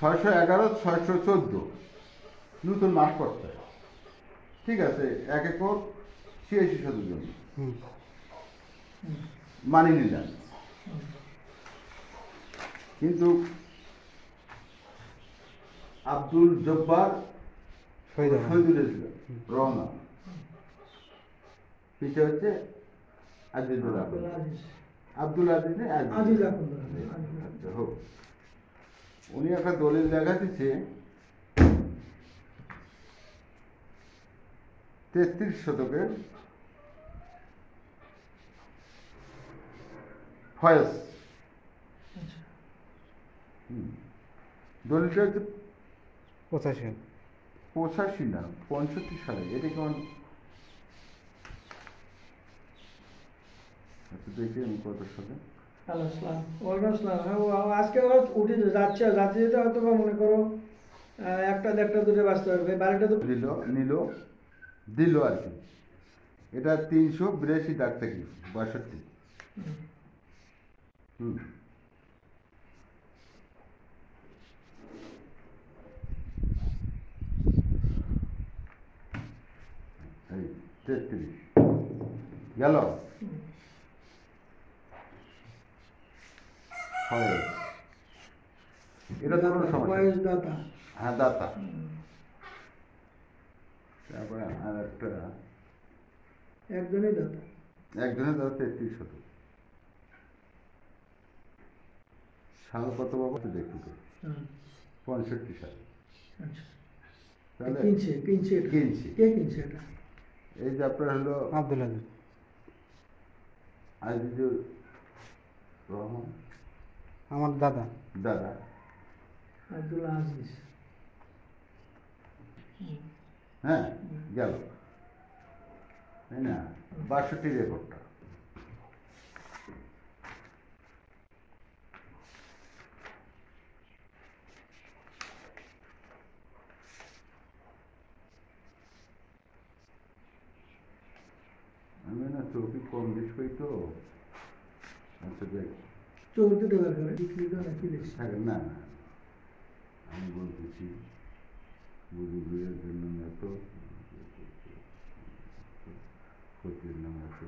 611 614 নতুন মাঠ করতে, ঠিক আছে, 1 একর 86 শতক জমি মানি নিলেন, কিন্তু আব্দুল জব্বার শহীদুল ইসলাম রহমান, পিছিয়ে হচ্ছে আজিজুল আব্দুল আজিজ নেই, আচ্ছা হোক। উনি একটা দলিল দেখা দিচ্ছে 33 শতকের ফয়েজ। দলিলটা হচ্ছে 85 না 65 সালে। এটা কেমন দেখি আমি কত সালে আজকে উঠে যাচ্ছে, যাচ্ছে যেতে হয়তো বা মনে করো একটা দেড়টা দুটো বাঁচতে পারবে, বাড়িটা তো দিল আর কি। এটা 382 দাগ থেকে 62। এই 33 গেল। এটা তো কোনো সমস্যা, হ্যাঁ দাতা। তারপরে আর একটা একজনের দাতা 33 শতক। সাল কত বাবা তো দেখি তো, 65 সাল। তাহলে কিনছে কে কিনছে এটা? এই যে আপনার হলো আব্দুল আজিজুর রহমান, আমার দাদা আব্দুল আজিজ। হ্যাঁ গেল, তাই না? 62 রেকর্ডটা। আমি না চৌকি কম বেশ করি তো, আচ্ছা দেখ চৌকি টাকার করে বিক্রি করে নাকি বেশি থাকে না। আমি বলতেছি বুঝির জন্য এত ক্ষতির নাম এত